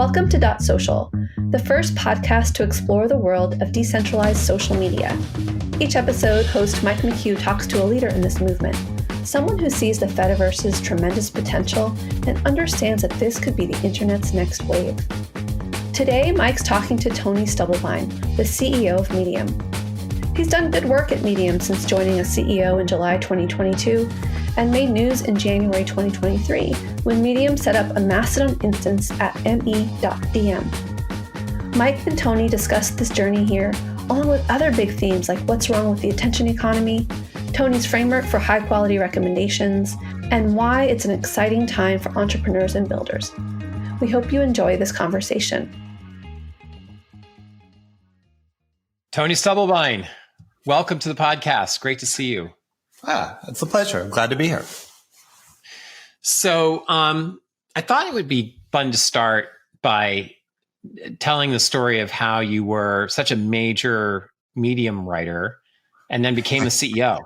Welcome to Dot Social, the first podcast to explore the world of decentralized social media. Each episode, host Mike McHugh talks to a leader in this movement, someone who sees the Fediverse's tremendous potential and understands that this could be the internet's next wave. Today, Mike's talking to Tony Stubblebine, the CEO of Medium. He's done good work at Medium since joining as CEO in July 2022 and made news in January 2023 when Medium set up a Mastodon instance at me.dm. Mike and Tony discussed this journey here, along with other big themes like what's wrong with the attention economy, Tony's framework for high-quality recommendations, and why it's an exciting time for entrepreneurs and builders. We hope you enjoy this conversation. Tony Stubblebine, welcome to the podcast. Great to see you. It's a pleasure. I'm glad to be here. So I thought it would be fun to start by telling the story of how you were such a major Medium writer and then became the CEO.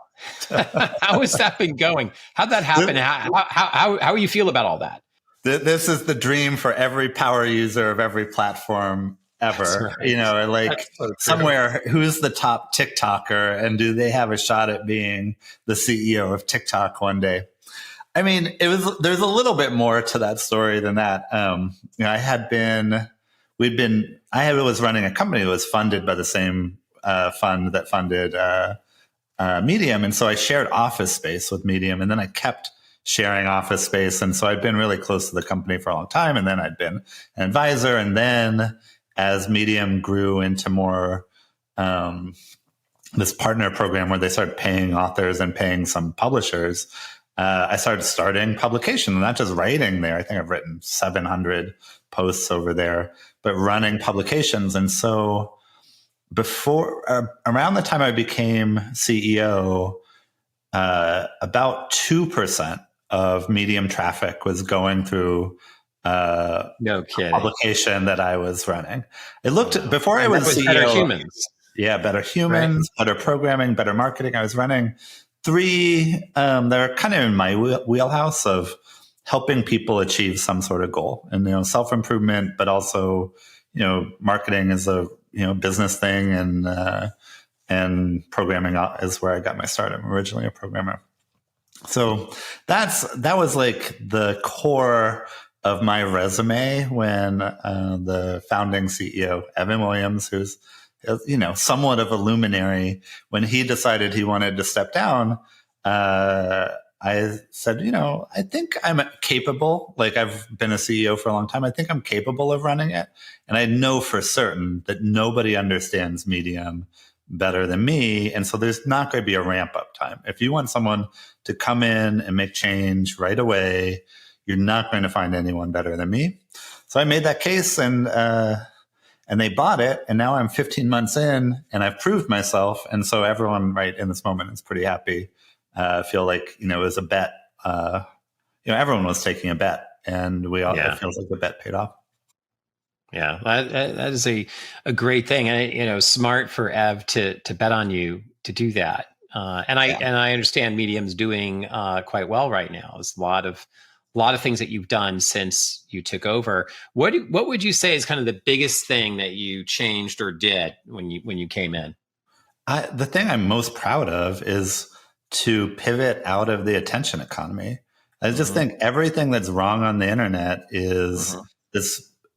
How has that been going? How'd that happen? How do you feel about all that? This is the dream for every power user of every platform ever. Right. You know, like somewhere, who's the top TikToker and do they have a shot at being the CEO of TikTok one day? I mean, there's a little bit more to that story than that. I was running a company that was funded by the same fund that funded Medium. And so I shared office space with Medium, and then I kept sharing office space. And so I'd been really close to the company for a long time. And then I'd been an advisor. And then as Medium grew into more this partner program where they started paying authors and paying some publishers, I started starting publication, not just writing there. I think I've written 700 posts over there, but running publications. And so around the time I became CEO, about 2% of Medium traffic was going through no kidding. Publication that I was running. It looked before I was CEO. Better Humans. Yeah, Better Humans, right. Better programming, better marketing. I was running 3 that are kind of in my wheelhouse of helping people achieve some sort of goal, and self-improvement, but also marketing is a business thing, and programming is where I got my start. I'm originally a programmer, so that was like the core of my resume when the founding CEO, Evan Williams, who's somewhat of a luminary, when he decided he wanted to step down, I said, I think I'm capable. Like, I've been a CEO for a long time. I think I'm capable of running it. And I know for certain that nobody understands Medium better than me. And so there's not going to be a ramp up time. If you want someone to come in and make change right away, you're not going to find anyone better than me. So I made that case, and they bought it. And now I'm 15 months in, and I've proved myself. And so everyone right in this moment is pretty happy. I feel like, it was a bet. Everyone was taking a bet, and it feels like the bet paid off. Yeah, that is a great thing. And, smart for Ev to bet on you to do that. And I understand Medium's doing quite well right now. There's a lot of things that you've done since you took over. What would you say is kind of the biggest thing that you changed or did when you came in? The thing I'm most proud of is to pivot out of the attention economy. I just think everything that's wrong on the internet is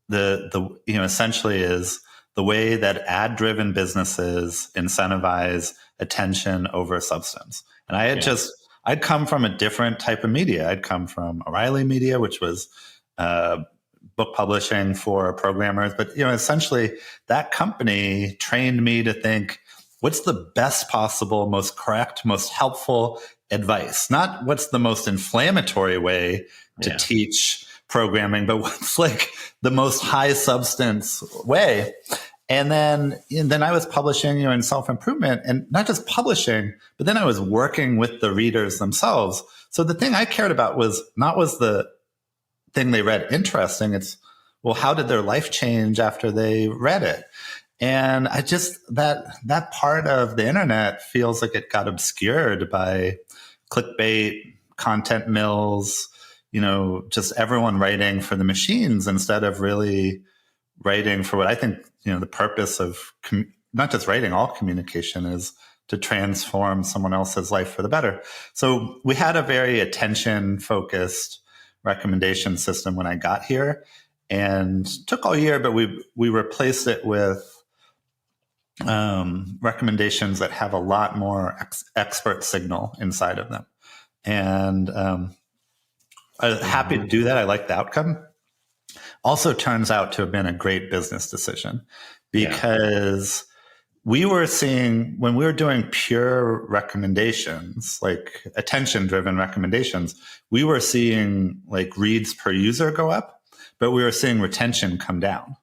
essentially is the way that ad-driven businesses incentivize attention over substance. And I'd come from a different type of media. I'd come from O'Reilly Media, which was book publishing for programmers. But essentially, that company trained me to think, what's the best possible, most correct, most helpful advice? Not what's the most inflammatory way to teach programming, but what's like the most high substance way. And then I was publishing, in self-improvement, and not just publishing, but then I was working with the readers themselves. So the thing I cared about was the thing they read interesting. It's, well, how did their life change after they read it? And I just, that part of the internet feels like it got obscured by clickbait, content mills, just everyone writing for the machines instead of really writing for what I think, the purpose of not just writing, all communication is to transform someone else's life for the better. So we had a very attention-focused recommendation system when I got here, and took all year, but we replaced it with recommendations that have a lot more expert signal inside of them. And I'm happy to do that. I like the outcome. Also turns out to have been a great business decision, because we were seeing, when we were doing pure recommendations, like attention-driven recommendations, we were seeing like reads per user go up, but we were seeing retention come down.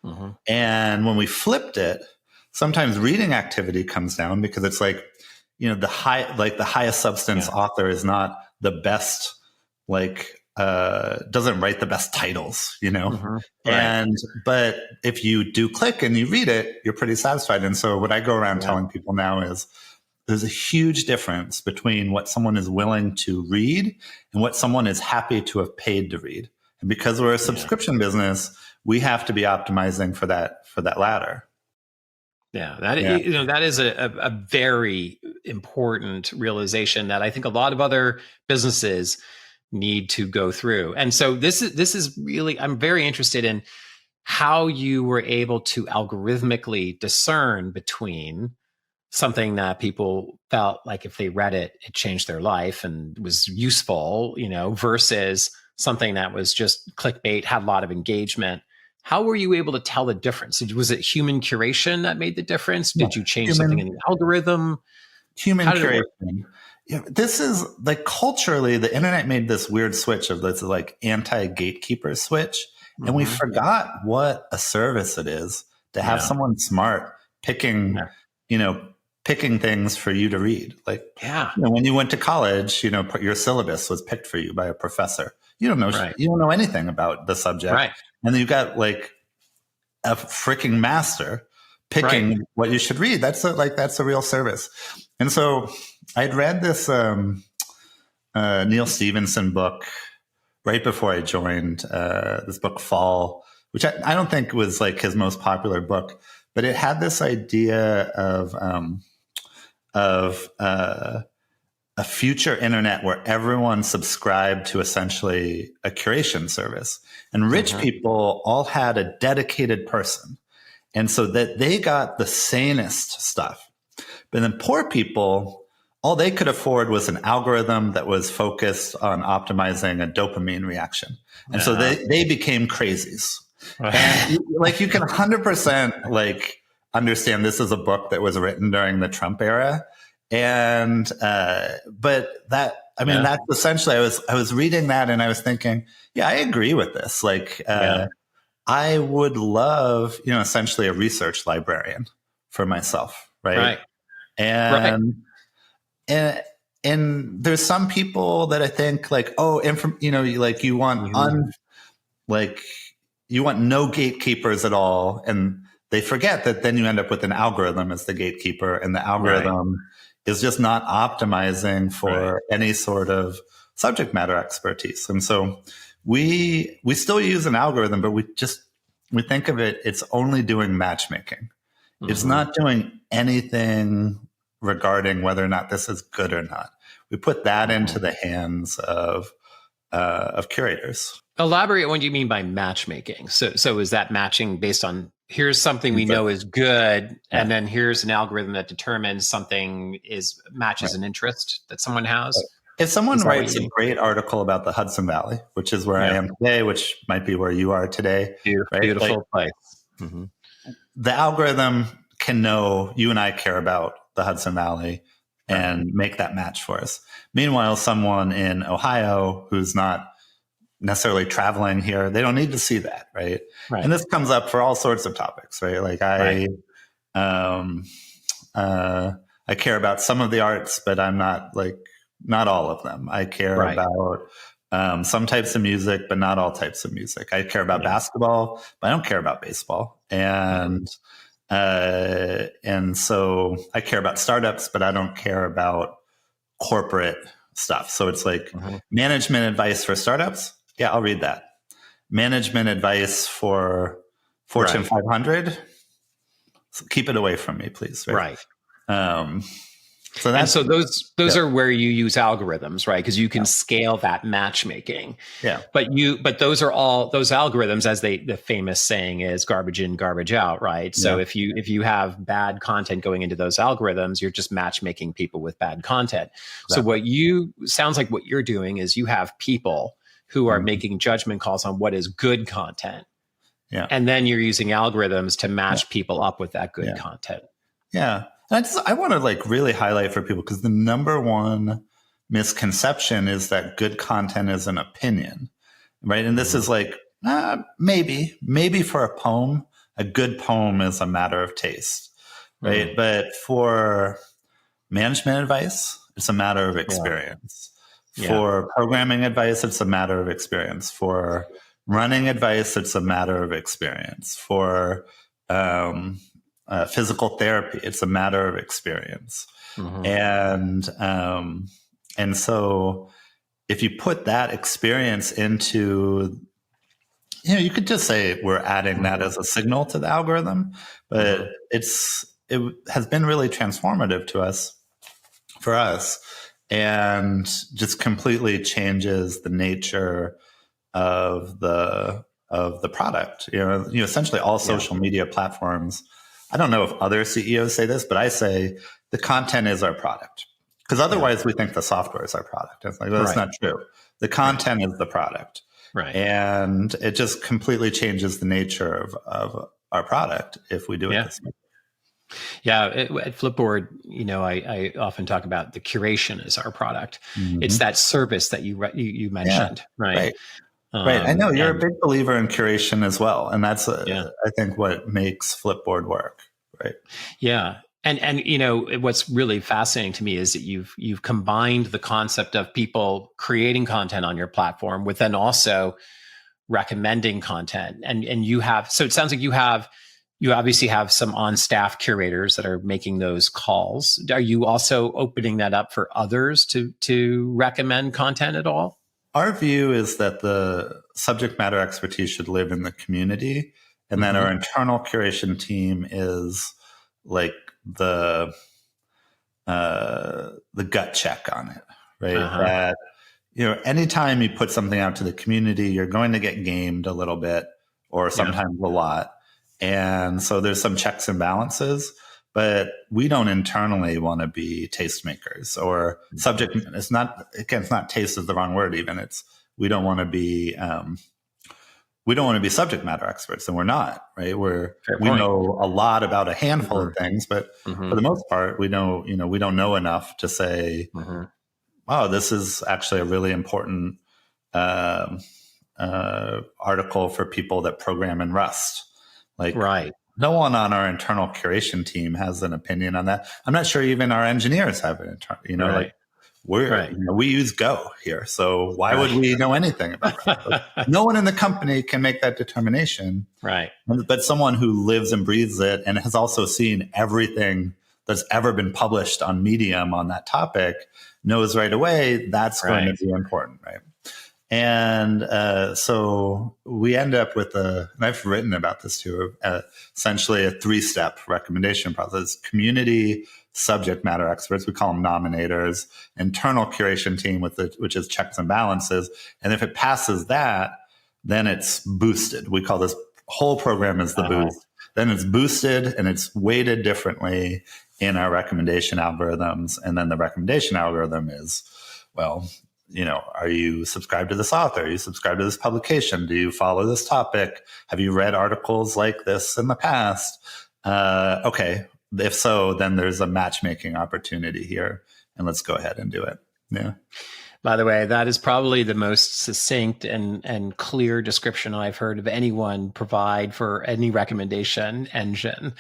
Mm-hmm. And when we flipped it, sometimes reading activity comes down because it's like, the highest substance author is not the best, doesn't write the best titles, Mm-hmm. Right. But if you do click and you read it, you're pretty satisfied. And so what I go around telling people now is there's a huge difference between what someone is willing to read and what someone is happy to have paid to read. And because we're a subscription business, we have to be optimizing for that latter. Yeah, that is a very important realization that I think a lot of other businesses need to go through. And so this is really, I'm very interested in how you were able to algorithmically discern between something that people felt like if they read it, it changed their life and was useful, versus something that was just clickbait, had a lot of engagement. How were you able to tell the difference? Was it human curation that made the difference? Did you change something in the algorithm? Human curation. This is like culturally, the internet made this weird switch of this like anti-gatekeeper switch. Mm-hmm. And we forgot what a service it is to have someone smart picking things for you to read. Like, when you went to college, your syllabus was picked for you by a professor. You don't know anything about the subject. Right. And then you got like a freaking master picking what you should read. That's a real service. And so I'd read this Neil Stephenson book right before I joined, this book Fall, which I don't think was like his most popular book, but it had this idea of a future internet where everyone subscribed to essentially a curation service. And rich people all had a dedicated person. And so that they got the sanest stuff. But then poor people, all they could afford was an algorithm that was focused on optimizing a dopamine reaction. And so they became crazies. And you can 100% understand this is a book that was written during the Trump era. And, but that's essentially, I was reading that and I was thinking, I agree with this. I would love, essentially a research librarian for myself. Right. And there's some people that I think you want no gatekeepers at all. And they forget that then you end up with an algorithm as the gatekeeper, and the algorithm is just not optimizing for any sort of subject matter expertise. And so we still use an algorithm, but we think of it, it's only doing matchmaking. Mm-hmm. It's not doing anything regarding whether or not this is good or not. We put that into the hands of curators. Elaborate on what you mean by matchmaking. So is that matching based on here's something we know is good, and then here's an algorithm that determines something matches an interest that someone has? If someone writes a great article about the Hudson Valley, which is where I am today, which might be where you are today, beautiful place. Mm-hmm. The algorithm can know you and I care about the Hudson Valley and make that match for us. Meanwhile, someone in Ohio who's not necessarily traveling here, they don't need to see that, right? And this comes up for all sorts of topics, right? I care about some of the arts, but I'm not all of them. I care about some types of music, but not all types of music. I care about basketball, but I don't care about baseball. And so I care about startups, but I don't care about corporate stuff. So it's like management advice for startups. Yeah, I'll read that. Management advice for Fortune 500. So keep it away from me, please. Right. So those are where you use algorithms, right? Because you can scale that matchmaking. Yeah. But those algorithms, as the famous saying is, garbage in, garbage out, right? So if you have bad content going into those algorithms, you're just matchmaking people with bad content. Exactly. So sounds like what you're doing is you have people who are making judgment calls on what is good content. Yeah. And then you're using algorithms to match people up with that good content. Yeah. I want to really highlight for people, because the number one misconception is that good content is an opinion, right? And this is maybe for a poem, a good poem is a matter of taste, right? But for management advice, it's a matter of experience. For programming advice, it's a matter of experience. For running advice, it's a matter of experience. For physical therapy, it's a matter of experience. And so if you put that experience into, you could just say we're adding that as a signal to the algorithm, but it has been really transformative for us, and just completely changes the nature of the product. Essentially all social media platforms, I don't know if other CEOs say this, but I say the content is our product, because otherwise we think the software is our product. It's that's not true. The content is the product. Right. And it just completely changes the nature of our product if we do it this way. Yeah. At Flipboard, I often talk about the curation as our product. It's that service that you mentioned, right? Right. I know you're a big believer in curation as well. And that's, I think, what makes Flipboard work. Right. Yeah. And what's really fascinating to me is that you've combined the concept of people creating content on your platform with then also recommending content. And so it sounds like you obviously have some on-staff curators that are making those calls. Are you also opening that up for others to recommend content at all? Our view is that the subject matter expertise should live in the community, and then our internal curation team is like the gut check on it, right? That anytime you put something out to the community, you're going to get gamed a little bit, or sometimes a lot, and so there's some checks and balances. But we don't internally want to be tastemakers or subject. It's not taste is the wrong word. Even we don't want to be subject matter experts, and we're not, right? We know a lot about a handful of things, but for the most part, we don't know enough to say, "Oh, this is actually a really important article for people that program in Rust." No one on our internal curation team has an opinion on that. I'm not sure even our engineers have an internal, we use Go here. So why would we know anything about it? No one in the company can make that determination. Right. But someone who lives and breathes it and has also seen everything that's ever been published on Medium on that topic knows right away that's going to be important, right? And so we end up with and I've written about this too, essentially a 3-step recommendation process: community, subject matter experts, we call them nominators, internal curation team which is checks and balances. And if it passes that, then it's boosted. We call this whole program as the boost. Then it's boosted and it's weighted differently in our recommendation algorithms. And then the recommendation algorithm is, are you subscribed to this author? Are you subscribed to this publication? Do you follow this topic? Have you read articles like this in the past? Okay. If so, then there's a matchmaking opportunity here, and let's go ahead and do it. Yeah. By the way, that is probably the most succinct and clear description I've heard of anyone provide for any recommendation engine.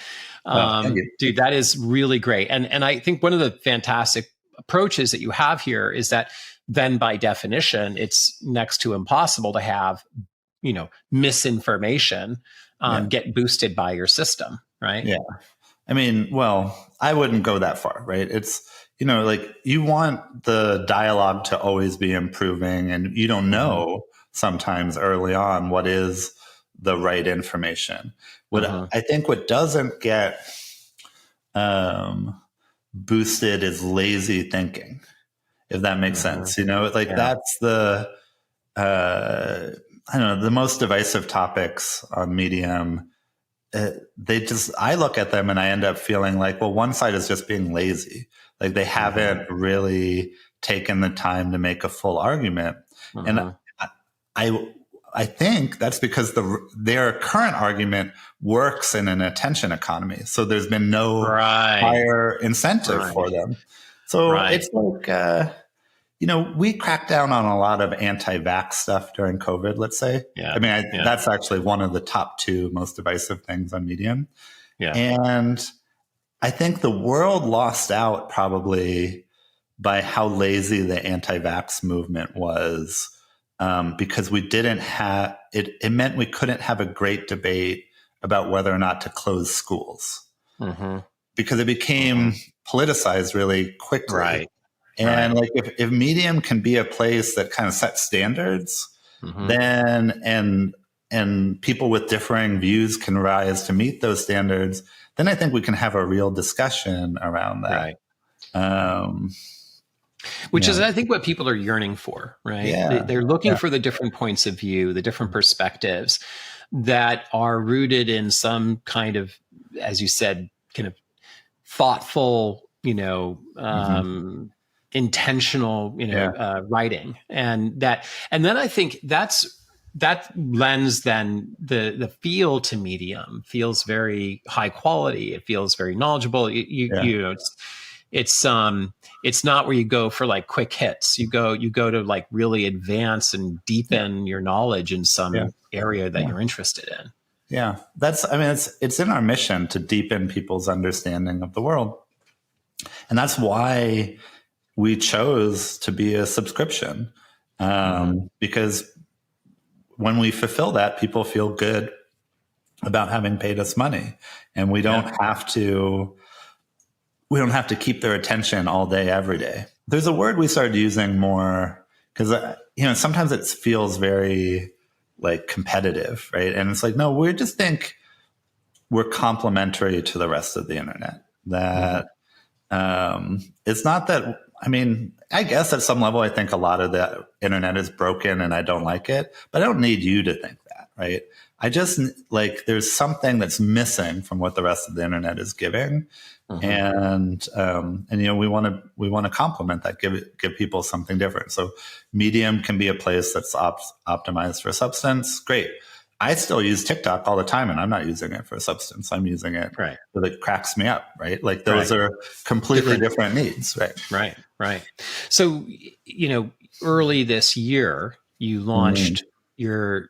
Dude, that is really great. And I think one of the fantastic approaches that you have here is that then by definition, it's next to impossible to have, misinformation get boosted by your system, right? Yeah. I mean, I wouldn't go that far, right? It's like you want the dialogue to always be improving, and you don't know sometimes early on what is the right information. I think what doesn't get boosted is lazy thinking, if that makes sense. That's the I don't know, the most divisive topics on Medium. I look at them and I end up feeling like, well, one side is just being lazy. Like they haven't really taken the time to make a full argument. And I think that's because their current argument works in an attention economy. So there's been no higher incentive for them. So it's like, we cracked down on a lot of anti-vax stuff during COVID, let's say. Yeah. I mean, that's actually one of the top 2 most divisive things on Medium. Yeah. And I think the world lost out probably by how lazy the anti-vax movement was, because we didn't have it. It meant we couldn't have a great debate about whether or not to close schools, because it became politicized really quickly. Right. And like if Medium can be a place that kind of sets standards, then and people with differing views can rise to meet those standards, then I think we can have a real discussion around that. Right. Which is, I think, what people are yearning for, right? Yeah. They're looking for the different points of view, the different perspectives that are rooted in some kind of, as you said, kind of thoughtful, intentional, writing, and then I think that lends then the feel to Medium feels very high quality. It feels very knowledgeable. It's not where you go for like quick hits. You go to like really advance and deepen your knowledge in some area that you're interested in. Yeah, it's in our mission to deepen people's understanding of the world, and that's why we chose to be a subscription, because when we fulfill that, people feel good about having paid us money, and we don't have to keep their attention all day, every day. There's a word we started using more because, sometimes it feels very like competitive, right? And it's like, no, we just think we're complementary to the rest of the internet. That it's not that. I mean, I guess at some level, I think a lot of the internet is broken and I don't like it, but I don't need you to think that, right? I just like there's something that's missing from what the rest of the internet is giving, and we want to complement that, give people something different. So Medium can be a place that's optimized for substance. Great. I still use TikTok all the time, and I'm not using it for substance. I'm using it so it cracks me up, right? Like those are completely different needs, right? Right. So, early this year, you launched your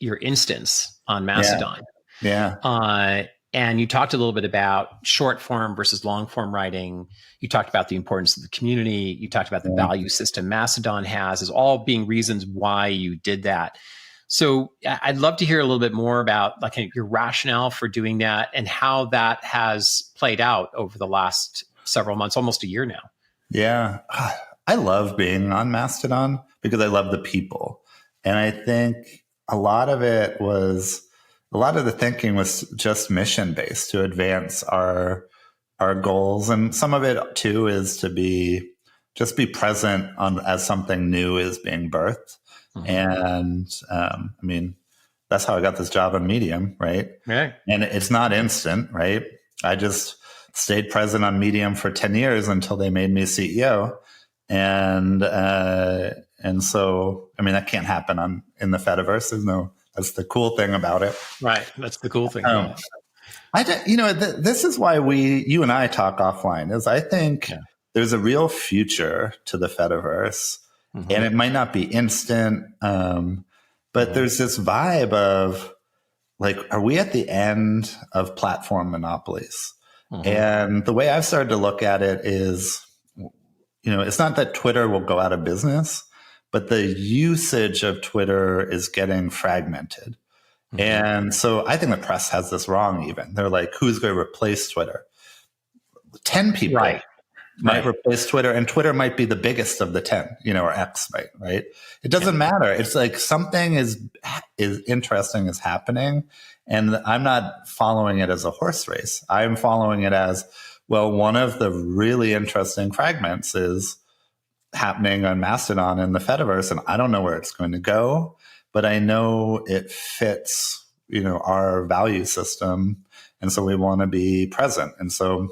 instance on Mastodon. Yeah. And you talked a little bit about short form versus long form writing. You talked about the importance of the community. You talked about the value system Mastodon has as all being reasons why you did that. So I'd love to hear a little bit more about like your rationale for doing that and how that has played out over the last several months, almost a year now. Yeah. I love being on Mastodon because I love the people. And I think a lot of the thinking was just mission based to advance our goals. And some of it too is to be present as something new is being birthed. And that's how I got this job on Medium, right? Right. And it's not instant, right? I just stayed present on Medium for 10 years until they made me CEO. And so, that can't happen in the Fediverse. That's the cool thing about it. Right. That's the cool thing. This is why you and I talk offline, is I think there's a real future to the Fediverse. And it might not be instant, but there's this vibe of like, are we at the end of platform monopolies? And the way I've started to look at it is, it's not that Twitter will go out of business, but the usage of Twitter is getting fragmented. And so I think the press has this wrong even. They're like, who's going to replace Twitter? 10 people. Right. might replace Twitter, and Twitter might be the biggest of the 10, or X, right? It doesn't matter. It's like something is interesting is happening, and I'm not following it as a horse race. I'm following it as, well, one of the really interesting fragments is happening on Mastodon in the Fediverse, and I don't know where it's going to go, but I know it fits, our value system, and so we want to be present. And so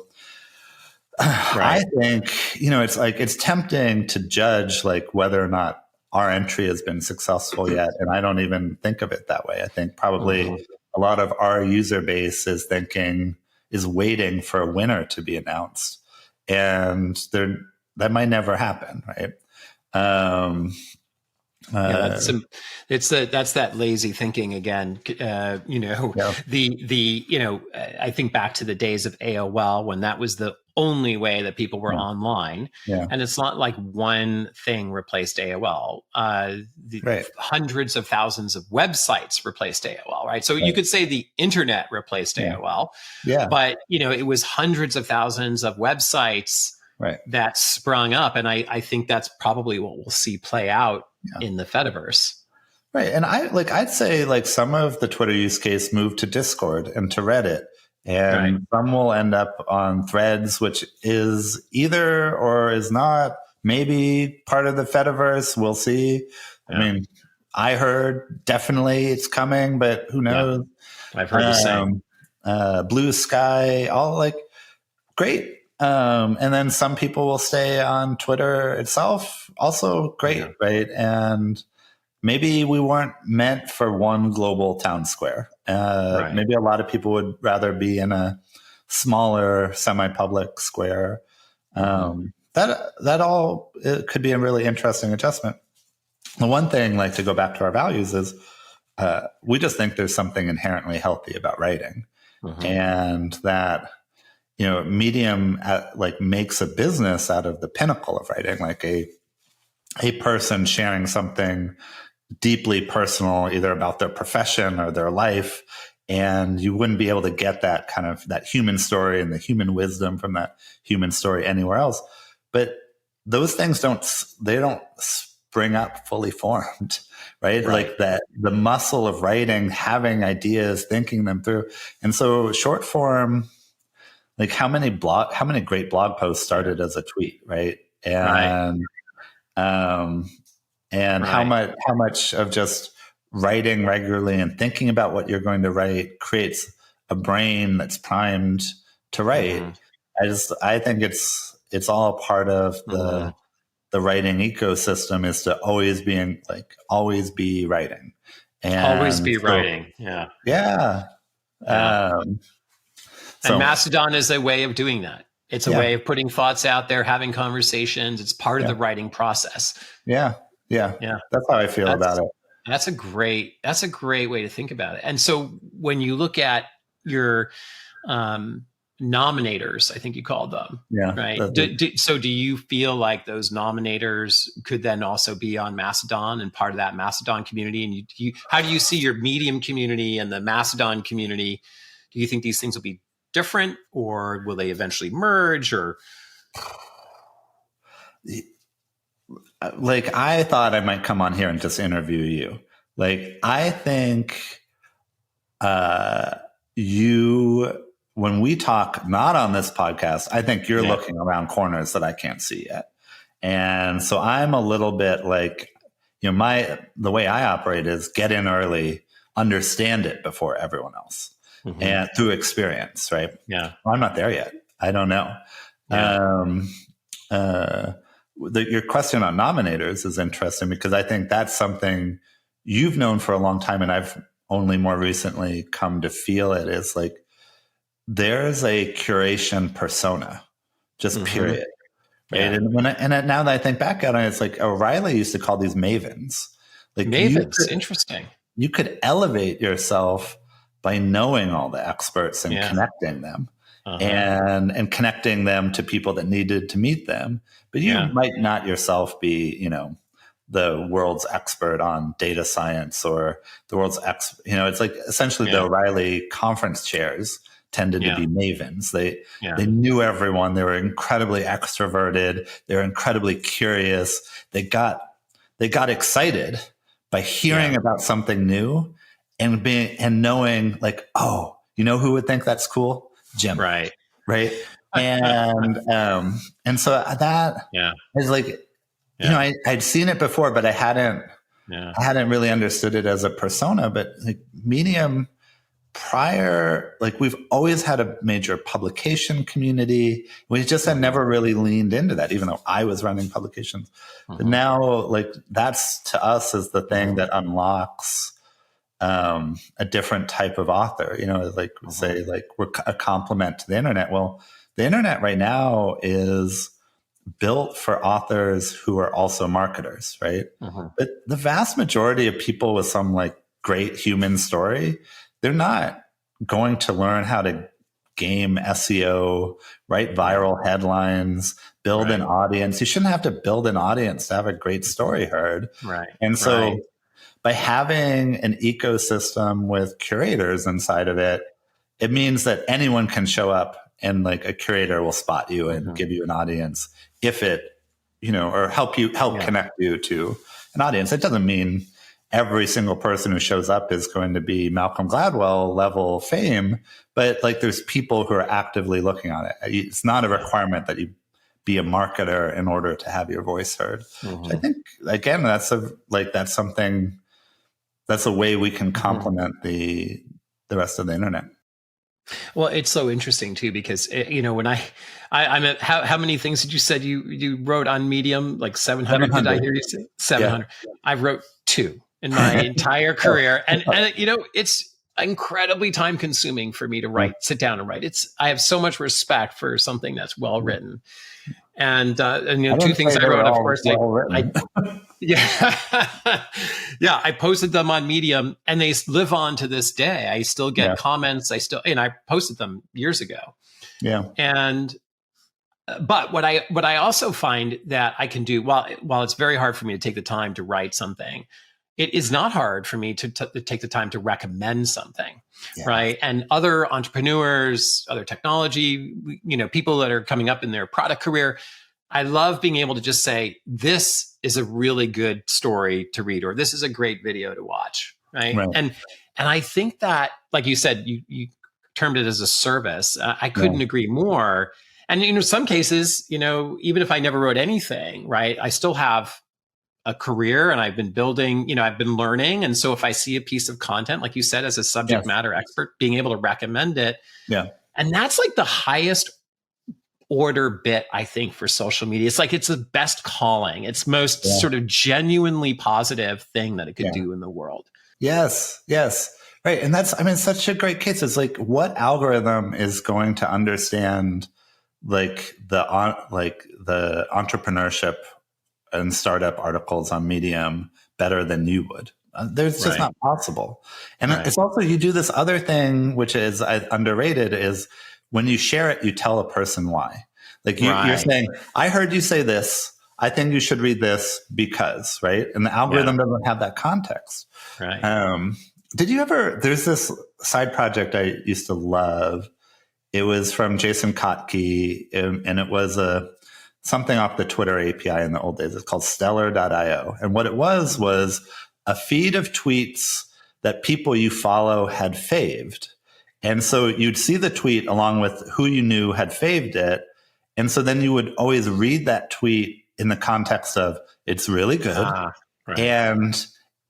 I think, it's tempting to judge like whether or not our entry has been successful yet. And I don't even think of it that way. I think probably a lot of our user base is waiting for a winner to be announced. And that might never happen. Right. That's that lazy thinking again. I think back to the days of AOL when that was the only way that people were online. Yeah. And it's not like one thing replaced AOL. Hundreds of thousands of websites replaced AOL, right? So you could say the internet replaced AOL. Yeah. But, it was hundreds of thousands of websites that sprung up. And I think that's probably what we'll see play out in the Fediverse. Right. And I'd say like some of the Twitter use case moved to Discord and to Reddit. And some will end up on Threads, which is either or is not maybe part of the Fediverse. We'll see. Yeah. I mean, I heard definitely it's coming, but who knows? Yeah. I've heard the same. Blue Sky, all like great. And then some people will stay on Twitter itself. Also great, right? And maybe we weren't meant for one global town square. Maybe a lot of people would rather be in a smaller, semi-public square. That all it could be a really interesting adjustment. The one thing, like to go back to our values, is we just think there's something inherently healthy about writing, and that Medium makes a business out of the pinnacle of writing, like a person sharing something deeply personal, either about their profession or their life. And you wouldn't be able to get that kind of that human story and the human wisdom from that human story anywhere else. But those things don't spring up fully formed, right? Like that, the muscle of writing, having ideas, thinking them through. And so short form, like how many great blog posts started as a tweet, right? And how much of just writing regularly and thinking about what you're going to write creates a brain that's primed to write. I think it's all part of the writing ecosystem, is to always be writing. Writing. Yeah. And Mastodon is a way of doing that. It's a way of putting thoughts out there, having conversations. It's part of the writing process. Yeah. That's how I feel about it. That's a great way to think about it. And so when you look at your nominators, I think you called them, right? So do you feel like those nominators could then also be on Mastodon and part of that Mastodon community? And how do you see your Medium community and the Mastodon community? Do you think these things will be different, or will they eventually merge? Or like, I thought I might come on here and just interview you. Like, I think when we talk, not on this podcast, I think you're looking around corners that I can't see yet. And so I'm a little bit like, the way I operate is get in early, understand it before everyone else. And through experience, right? Yeah. Well, I'm not there yet. I don't know. Yeah. Your question on nominators is interesting, because I think that's something you've known for a long time, and I've only more recently come to feel it, is like there's a curation persona, just period. Right. Yeah. And now that I think back on it, it's like O'Reilly used to call these mavens. Like mavens, interesting. You could elevate yourself by knowing all the experts and connecting them, and connecting them to people that needed to meet them. But you might not yourself be, the world's expert on data science, or the world's it's like essentially the O'Reilly conference chairs tended to be mavens. They knew everyone. They were incredibly extroverted. They were incredibly curious. They got excited by hearing about something new and knowing like, oh, you know who would think that's cool? Jim. Right. And so that is like, you know, I'd seen it before, but I hadn't really understood it as a persona. But like Medium prior, like we've always had a major publication community. We just had never really leaned into that, even though I was running publications. But now, like that's to us is the thing that unlocks a different type of author. You know, like say like we're a complement to the internet. Well, the internet right now is built for authors who are also marketers, right? But the vast majority of people with some like great human story, they're not going to learn how to game SEO, write viral headlines, build an audience. You shouldn't have to build an audience to have a great story heard. And so by having an ecosystem with curators inside of it, it means that anyone can show up and like a curator will spot you and give you an audience if it, you know, or help connect you to an audience. It doesn't mean every single person who shows up is going to be Malcolm Gladwell level fame, but like there's people who are actively looking on it. It's not a requirement that you be a marketer in order to have your voice heard. I think again, that's a way we can complement the rest of the internet. Well, it's so interesting too, because you know, when I'm at, how many things did you said you wrote on Medium? Like 700, did I hear you say? 700. Yeah. I wrote 2 in my entire career. And you know, it's incredibly time consuming for me to sit down and write. I have so much respect for something that's well written. And you know, 2 things I wrote, of course, I posted them on Medium and they live on to this day. I still get comments. And I posted them years ago. And, but what I also find that I can do, while it's very hard for me to take the time to write something, it is not hard for me to take the time to recommend something, right? And other entrepreneurs, other technology, you know, people that are coming up in their product career, I love being able to just say, this is a really good story to read, or this is a great video to watch, right? And I think that, like you said, you termed it as a service. I couldn't agree more. And in some cases, you know, even if I never wrote anything, right, I still have a career and I've been building, you know, I've been learning. And so if I see a piece of content, like you said, as a subject matter expert, being able to recommend it. And that's like the highest order bit, I think, for social media. It's like, it's the best calling. It's most sort of genuinely positive thing that it could do in the world. Yes. Right. And that's, I mean, such a great case. It's like, what algorithm is going to understand like the entrepreneurship and startup articles on Medium better than you would? There's just not possible. And it's also, you do this other thing, which is underrated, is when you share it, you tell a person why. Like you're saying, I heard you say this. I think you should read this because, right? And the algorithm doesn't have that context. Did you ever, there's this side project I used to love. It was from Jason Kotke, and it was something off the Twitter API in the old days. It's called stellar.io. And what it was a feed of tweets that people you follow had faved. And so you'd see the tweet along with who you knew had faved it. And so then you would always read that tweet in the context of, it's really good. And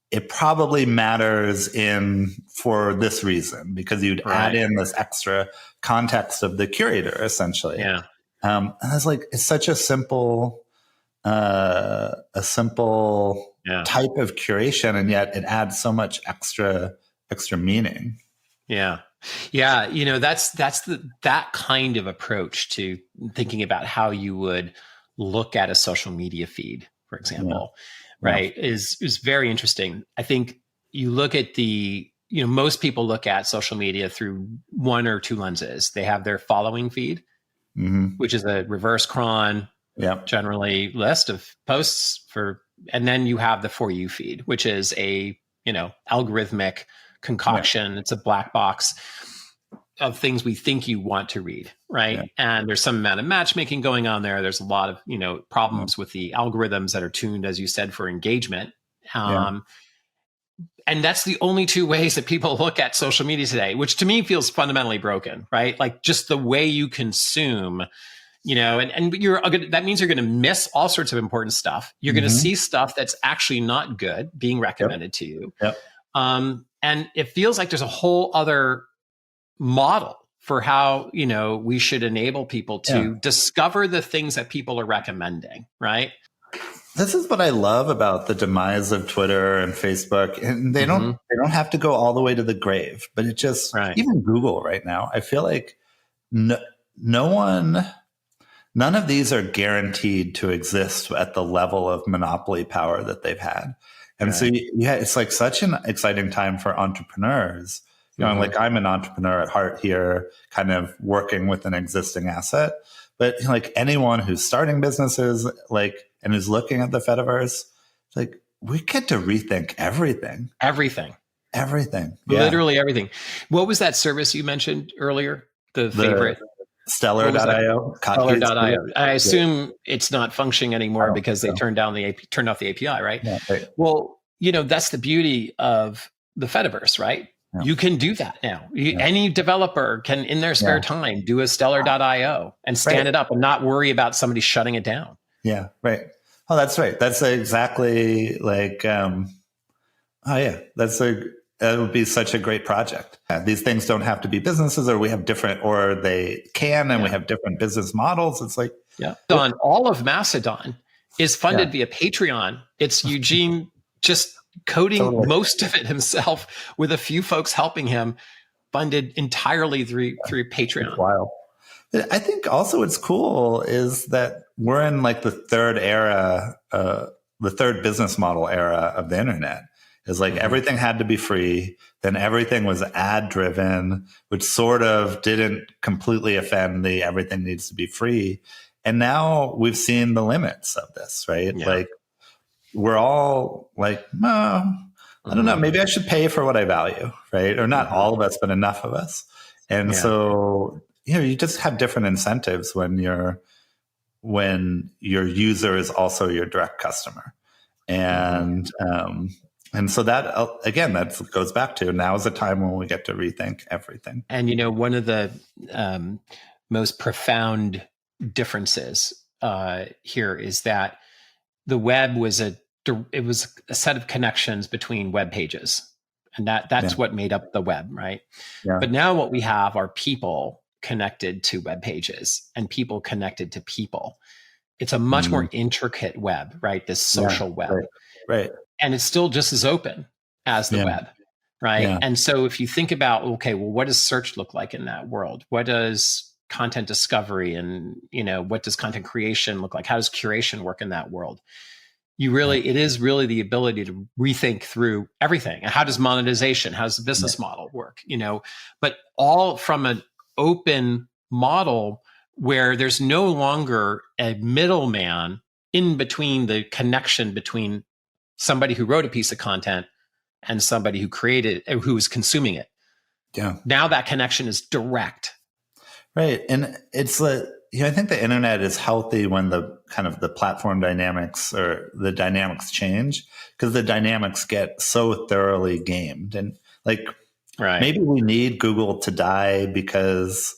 it probably matters for this reason, because you'd add in this extra context of the curator, essentially. And I was like, it's such a simple type of curation, and yet it adds so much extra meaning. You know, that's that kind of approach to thinking about how you would look at a social media feed, for example, is very interesting. I think you look at most people look at social media through 1 or 2 lenses. They have their following feed, which is a reverse cron, generally list of posts and then you have the For You feed, which is a, algorithmic concoction. It's a black box. of things we think you want to read, right? Yeah. And there's some amount of matchmaking going on there. There's a lot of, problems with the algorithms that are tuned, as you said, for engagement. And that's the only two ways that people look at social media today, which to me feels fundamentally broken, right? Like just the way you consume, and that means you're going to miss all sorts of important stuff. You're going to see stuff that's actually not good being recommended to you. Yep. And it feels like there's a whole other model for how, we should enable people to discover the things that people are recommending, right? This is what I love about the demise of Twitter and Facebook. And they don't have to go all the way to the grave, but it just, even Google right now, I feel like none of these are guaranteed to exist at the level of monopoly power that they've had. And so, it's like such an exciting time for entrepreneurs. Like I'm an entrepreneur at heart here, kind of working with an existing asset. But like anyone who's starting businesses, and who's looking at the Fediverse, like we get to rethink everything. Everything. Literally everything. What was that service you mentioned earlier? The favorite? Stellar.io. Stellar.io. I assume it's not functioning anymore because they turned off the API, right? Yeah, right. Well, that's the beauty of the Fediverse, right? Yeah. You can do that now. Any developer can, in their spare time, do a Stellar.io and stand it up and not worry about somebody shutting it down. Yeah, right. Oh, that's right. That's exactly like, that would be such a great project. These things don't have to be businesses, or we have different, or they can, and we have different business models. It's like, all of Mastodon is funded via Patreon. It's Eugene just coding most of it himself with a few folks helping him, funded entirely through Patreon. Wow. I think also what's cool is that we're in like the third era, the third business model era of the internet. Is like everything had to be free, then everything was ad driven, which sort of didn't completely offend the everything needs to be free. And now we've seen the limits of this, right? Yeah. Like we're all like, I don't know, maybe I should pay for what I value, right? Or not all of us, but enough of us. And so, you just have different incentives when your user is also your direct customer. And so that, again, that goes back to now is the time when we get to rethink everything. And, one of the most profound differences here is that the web was a set of connections between web pages. And that's what made up the web, right? Yeah. But now what we have are people connected to web pages and people connected to people. It's a much more intricate web, right? This social web. Right. And it's still just as open as the web, right? Yeah. And so if you think about, okay, well, what does search look like in that world? What does content discovery and, what does content creation look like? How does curation work in that world? It is really the ability to rethink through everything. And how does monetization, how does the business model work? But all from an open model where there's no longer a middleman in between the connection between somebody who wrote a piece of content and somebody who created it, who is consuming it. Yeah. Now that connection is direct. Right. And it's I think the internet is healthy when the kind of the platform dynamics or the dynamics change, because the dynamics get so thoroughly gamed. And maybe we need Google to die because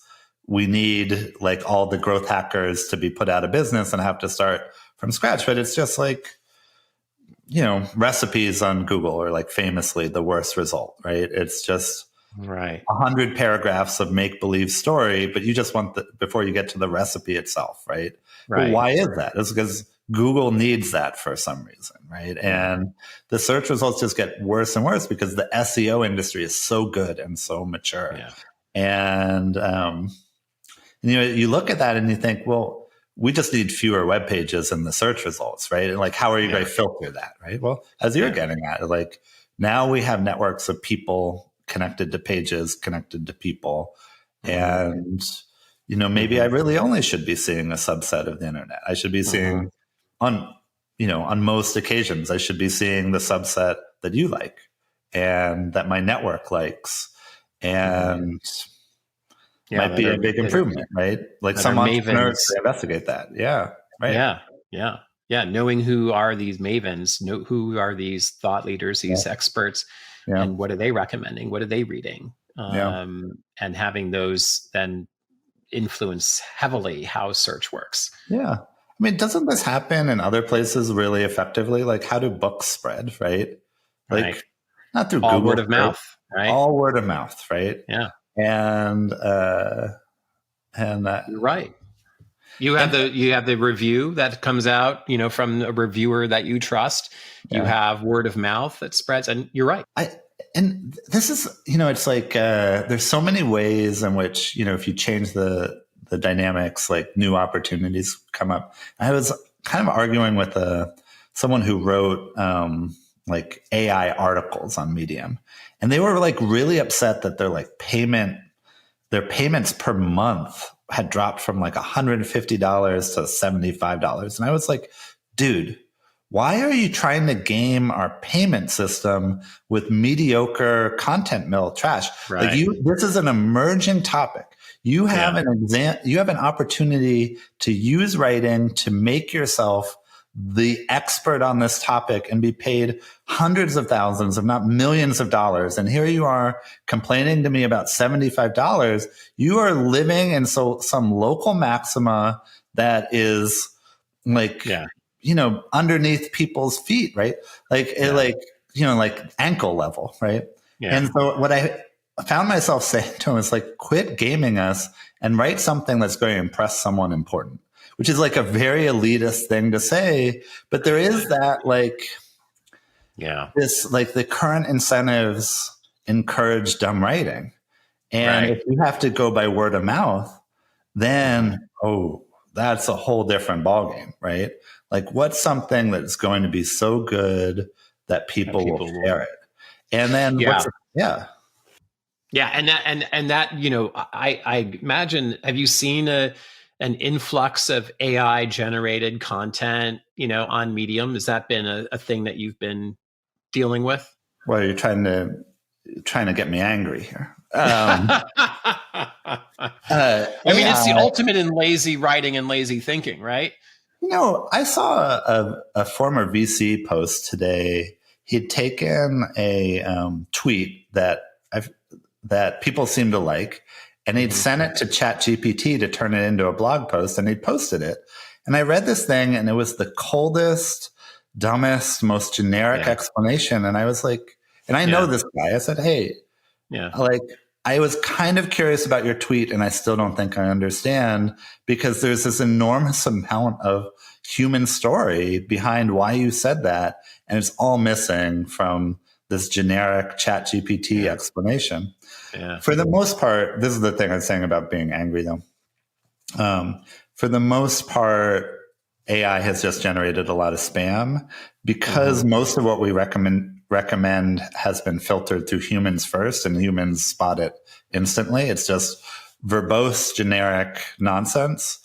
we need like all the growth hackers to be put out of business and have to start from scratch. But it's just like, recipes on Google are like famously the worst result, right? It's just 100 paragraphs of make-believe story, but you just want before you get to the recipe itself, right? Well, why is that? It's because Google needs that for some reason, right? And the search results just get worse and worse because the SEO industry is so good and so mature. Yeah. And, you look at that and you think, well, we just need fewer web pages in the search results, right? And like, how are you going to filter that, right? Well, as you're getting at, like now we have networks of people connected to pages, connected to people. And, maybe I really only should be seeing a subset of the internet. I should be seeing on most occasions, I should be seeing the subset that you like and that my network likes. And might be a big improvement, right? Like some entrepreneurs investigate that. Yeah. Right. Yeah. Knowing who are these mavens, who are these thought leaders, these experts, and what are they recommending? What are they reading? And having those then influence heavily how search works. Yeah. I mean, doesn't this happen in other places really effectively? Like, how do books spread, right? Like, not through all Google. Word of mouth, right? All word of mouth, right? Yeah. And you're right. You have the review that comes out, from a reviewer that you trust. You have word of mouth that spreads, and you're right. And this is, it's like there's so many ways in which, if you change the dynamics, like new opportunities come up. I was kind of arguing with someone who wrote like AI articles on Medium, and they were like really upset that their payments per month had dropped from like $150 to $75. And I was like, dude, why are you trying to game our payment system with mediocre content mill trash? Right. Like this is an emerging topic. You have you have an opportunity to use writing to make yourself the expert on this topic and be paid hundreds of thousands, if not millions of dollars. And here you are complaining to me about $75. You are living in some local maxima that is like, underneath people's feet, right? Like ankle level, right? Yeah. And so what I found myself saying to him is like, quit gaming us and write something that's going to impress someone important, which is like a very elitist thing to say. But there is that this like the current incentives encourage dumb writing. And if you have to go by word of mouth, then, that's a whole different ballgame, right? Like, what's something that's going to be so good that people will share it? And then, and that I imagine. Have you seen an influx of AI generated content, on Medium? Has that been a thing that you've been dealing with? Well, you're trying to get me angry here. It's the ultimate in lazy writing and lazy thinking, right? I saw a former VC post today. He'd taken a tweet that people seem to like, and he'd sent it to ChatGPT to turn it into a blog post, and he'd posted it. And I read this thing, and it was the coldest, dumbest, most generic explanation. And I was like, and I know this guy. I said, hey, I was kind of curious about your tweet, and I still don't think I understand, because there's this enormous amount of human story behind why you said that, and it's all missing from this generic ChatGPT explanation. Yeah. For the most part, this is the thing I'm saying about being angry, though. For the most part, AI has just generated a lot of spam because most of what we recommend has been filtered through humans first, and humans spot it instantly. It's just verbose, generic nonsense.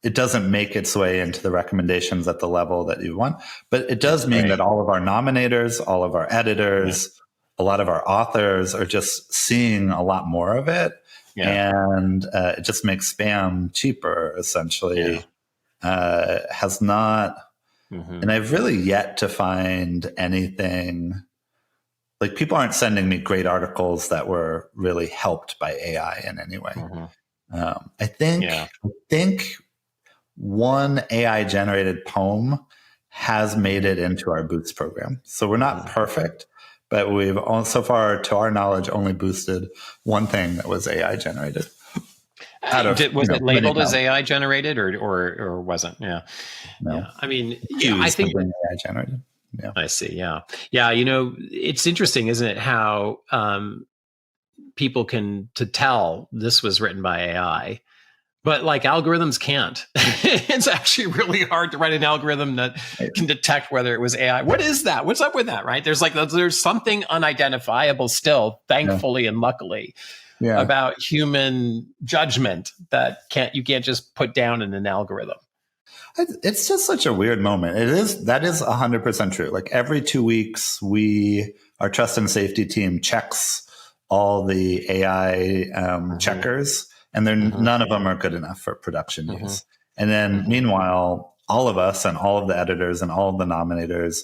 It doesn't make its way into the recommendations at the level that you want, but it does mean that all of our nominators, all of our editors, a lot of our authors are just seeing a lot more of it. And it just makes spam cheaper, essentially. Has not, and I've really yet to find anything, like people aren't sending me great articles that were really helped by AI in any way. I think one AI generated poem has made it into our Boost program. So we're not perfect, but we've so far, to our knowledge, only boosted one thing that was AI generated. Was it labeled as AI generated or wasn't? No. Yeah. I mean, I think AI generated. Yeah. I see. Yeah. It's interesting, isn't it? How people can tell this was written by AI, but like algorithms can't. It's actually really hard to write an algorithm that can detect whether it was AI. What is that? What's up with that? Right? There's something unidentifiable still, thankfully and luckily, about human judgment that you can't just put down in an algorithm. It's just such a weird moment. That is 100% true. Like every 2 weeks, our trust and safety team checks all the AI checkers, and none of them are good enough for production use. And then meanwhile, all of us and all of the editors and all of the nominators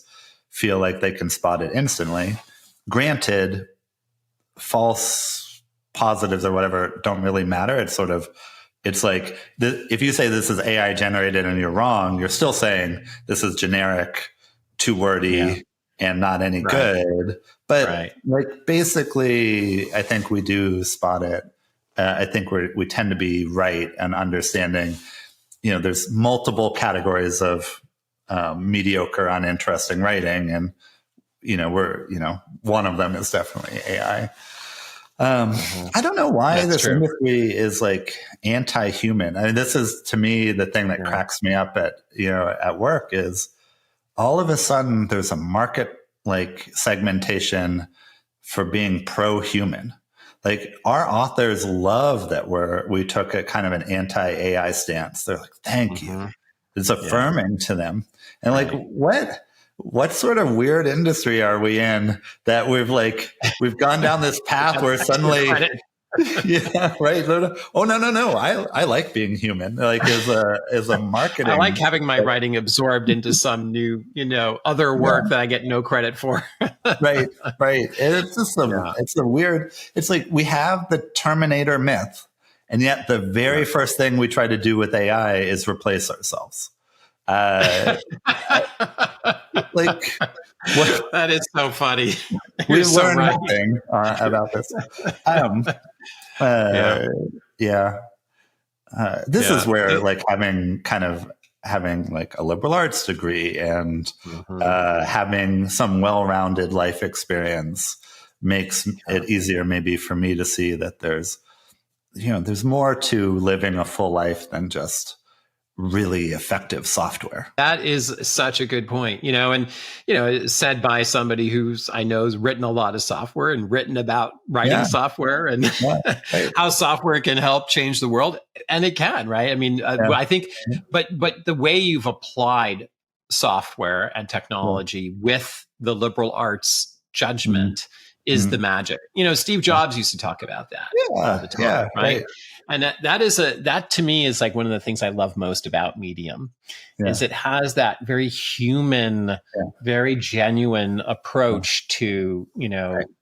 feel like they can spot it instantly. Granted, false positives or whatever don't really matter. It's like, if you say this is AI generated and you're wrong, you're still saying this is generic, too wordy, and not any good. But like, basically, I think we do spot it. I think we tend to be right and understanding, there's multiple categories of mediocre, uninteresting writing. And, one of them is definitely AI. I don't know why this industry is like anti-human. I mean, this is, to me, the thing that cracks me up at work is all of a sudden there's a market like segmentation for being pro-human. Like, our authors love that we took a kind of an anti-AI stance. They're like, thank you. It's affirming to them. And like, what sort of weird industry are we in that we've gone down this path where suddenly, Oh, no. I like being human. Like, as a marketing. I like having my writing absorbed into some new, other work that I get no credit for. Right. And it's just it's a weird, it's like we have the Terminator myth, and yet the very first thing we try to do with AI is replace ourselves. Like, that is so funny. We learn nothing about this. This is where like having like a liberal arts degree and having some well-rounded life experience makes it easier maybe for me to see that there's more to living a full life than just really effective software. That is such a good point, and, said by somebody who's, I know, has written a lot of software and written about writing software and how software can help change the world. And it can, right? I mean, I think, but the way you've applied software and technology with the liberal arts judgment is the magic. Steve Jobs used to talk about that all the time, right? And that to me is like one of the things I love most about Medium is it has that very human, very genuine approach to,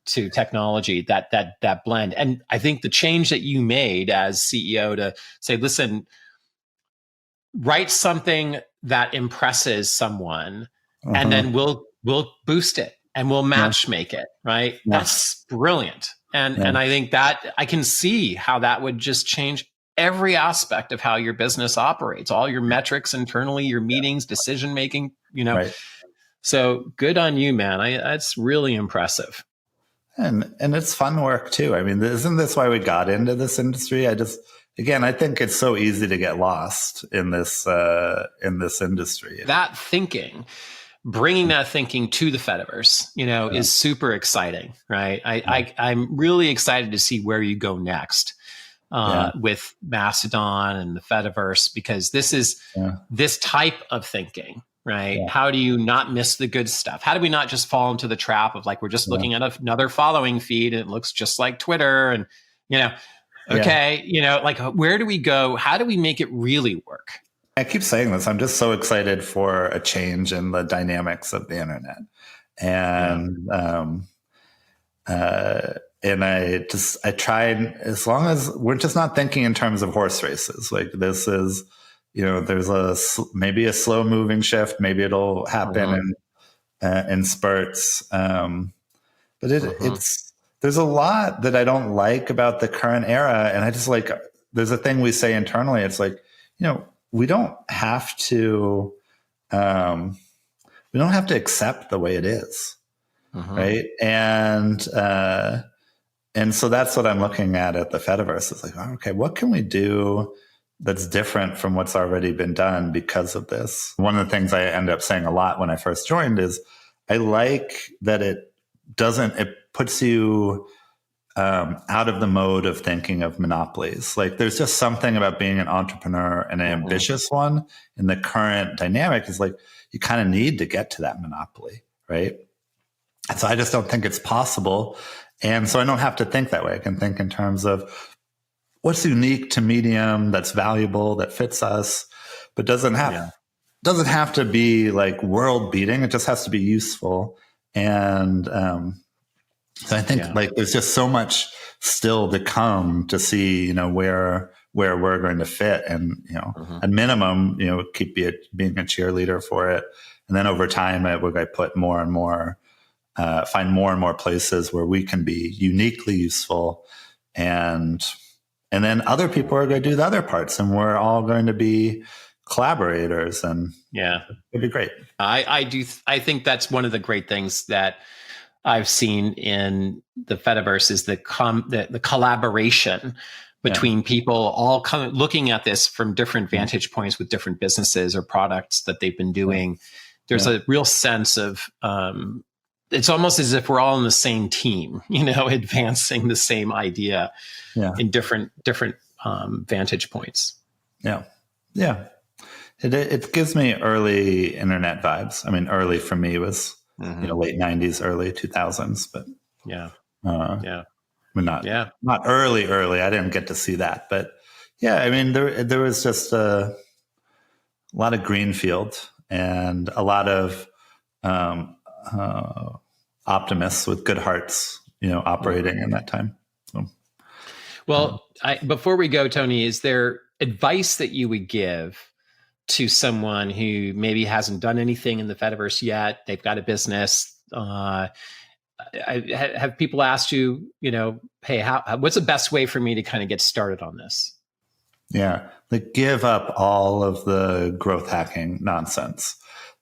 to technology, that blend. And I think the change that you made as CEO to say, listen, write something that impresses someone and then we'll boost it and we'll match make it, right? That's brilliant. And I think that I can see how that would just change every aspect of how your business operates, all your metrics internally, your meetings, decision-making, So good on you, man. That's really impressive. And it's fun work too. I mean, isn't this why we got into this industry? I think it's so easy to get lost in this industry. That thinking, bringing that thinking to the Fediverse, is super exciting, right? I'm really excited to see where you go next with Mastodon and the Fediverse, because this is this type of thinking, right? Yeah. How do you not miss the good stuff? How do we not just fall into the trap of like, we're just looking at another following feed and it looks just like Twitter and, like, where do we go? How do we make it really work? I keep saying this. I'm just so excited for a change in the dynamics of the internet. And I tried, as long as we're just not thinking in terms of horse races, like this is, there's maybe a slow moving shift. Maybe it'll happen in spurts. But there's a lot that I don't like about the current era. And I just there's a thing we say internally. It's like, we don't have to accept the way it is, right? And so that's what I'm looking at the Fediverse. It's like, okay, what can we do that's different from what's already been done because of this? One of the things I end up saying a lot when I first joined is I like that it puts you out of the mode of thinking of monopolies. Like, there's just something about being an entrepreneur and an ambitious one in the current dynamic is like, you kind of need to get to that monopoly, right? And so I just don't think it's possible. And so I don't have to think that way. I can think in terms of what's unique to Medium, that's valuable, that fits us, but doesn't have to be like world beating. It just has to be useful. And so I think like there's just so much still to come to see, you know, where we're going to fit, and, you know, at minimum, you know, keep being a cheerleader for it. And then over time, we're going to put more and more, find more and more places where we can be uniquely useful. And then other people are going to do the other parts, and we're all going to be collaborators, and it'd be great. I think that's one of the great things that I've seen in the Fediverse is the collaboration between people all looking at this from different vantage points with different businesses or products that they've been doing. There's a real sense of, it's almost as if we're all in the same team, you know, advancing the same idea in different vantage points. Yeah. It gives me early internet vibes. I mean, early for me was, you know, late 90s, early 2000s, but not early. I didn't get to see that, but I mean, there was just a lot of greenfield and a lot of optimists with good hearts, you know, operating in that time. So, well, before we go, Tony, is there advice that you would give to someone who maybe hasn't done anything in the Fediverse yet? They've got a business. Have people asked you, you know, hey, what's the best way for me to kind of get started on this? Yeah, like give up all of the growth hacking nonsense.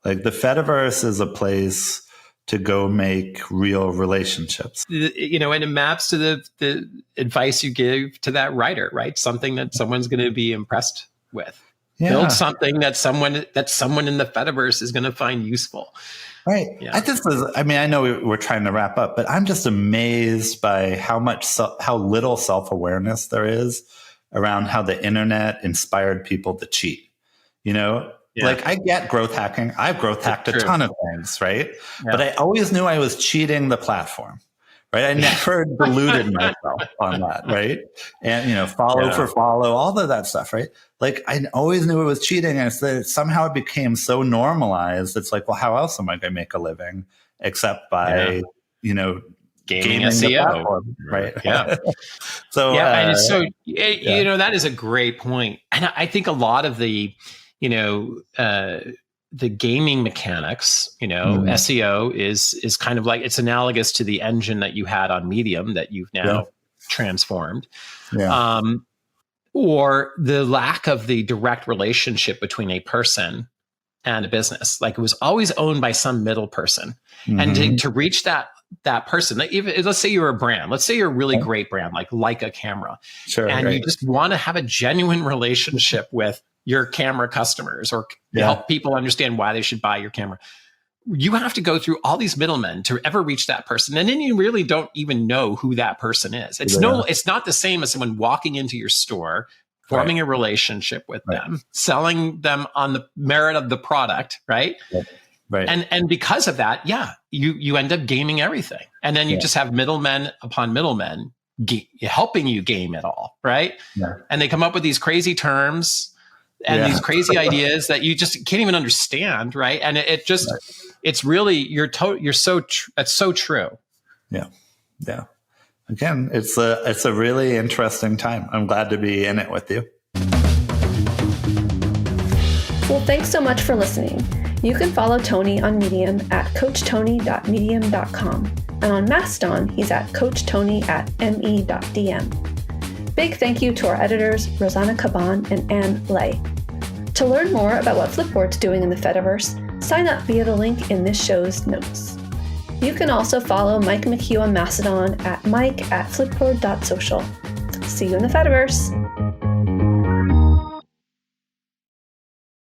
Like the Fediverse is a place to go make real relationships. You know, and it maps to the advice you give to that writer, right? Something that someone's going to be impressed with. Yeah. Build something that someone in the Fediverse is going to find useful. Right. Yeah. I mean, I know we're trying to wrap up, but I'm just amazed by how little self-awareness there is around how the internet inspired people to cheat. You know, like I get growth hacking. I've growth hacked a ton of things, right? Yeah. But I always knew I was cheating the platform. Right. I never deluded myself on that. Right. And, you know, follow for follow, all of that stuff. Right. Like I always knew it was cheating. And somehow it became so normalized. It's like, well, how else am I going to make a living except by, you know, gaming SEO. Right. Yeah. You know, that is a great point. And I think a lot of the, you know, the gaming mechanics, you know, SEO is kind of like, it's analogous to the engine that you had on Medium that you've now transformed. Yeah. Or the lack of the direct relationship between a person and a business. Like it was always owned by some middle person. And to reach that person, like even, let's say you're a brand, let's say you're a really great brand, like a camera. Sure, and you just want to have a genuine relationship with your camera customers or help people understand why they should buy your camera. You have to go through all these middlemen to ever reach that person. And then you really don't even know who that person is. It's not the same as someone walking into your store, forming a relationship with them, selling them on the merit of the product. Right. Right. And because of that, you end up gaming everything. And then you just have middlemen upon middlemen helping you game it all. Right. Yeah. And they come up with these crazy terms and these crazy ideas that you just can't even understand, right? And it's really that's so true. Yeah. Again, it's a really interesting time. I'm glad to be in it with you. Well, thanks so much for listening. You can follow Tony on Medium at coachtony.medium.com, and on Mastodon, he's at coachtony@me.dm. Big thank you to our editors, Rosanna Caban and Anne Lay. To learn more about what Flipboard's doing in the Fediverse, sign up via the link in this show's notes. You can also follow Mike McHugh on Mastodon at mike@flipboard.social. See you in the Fediverse!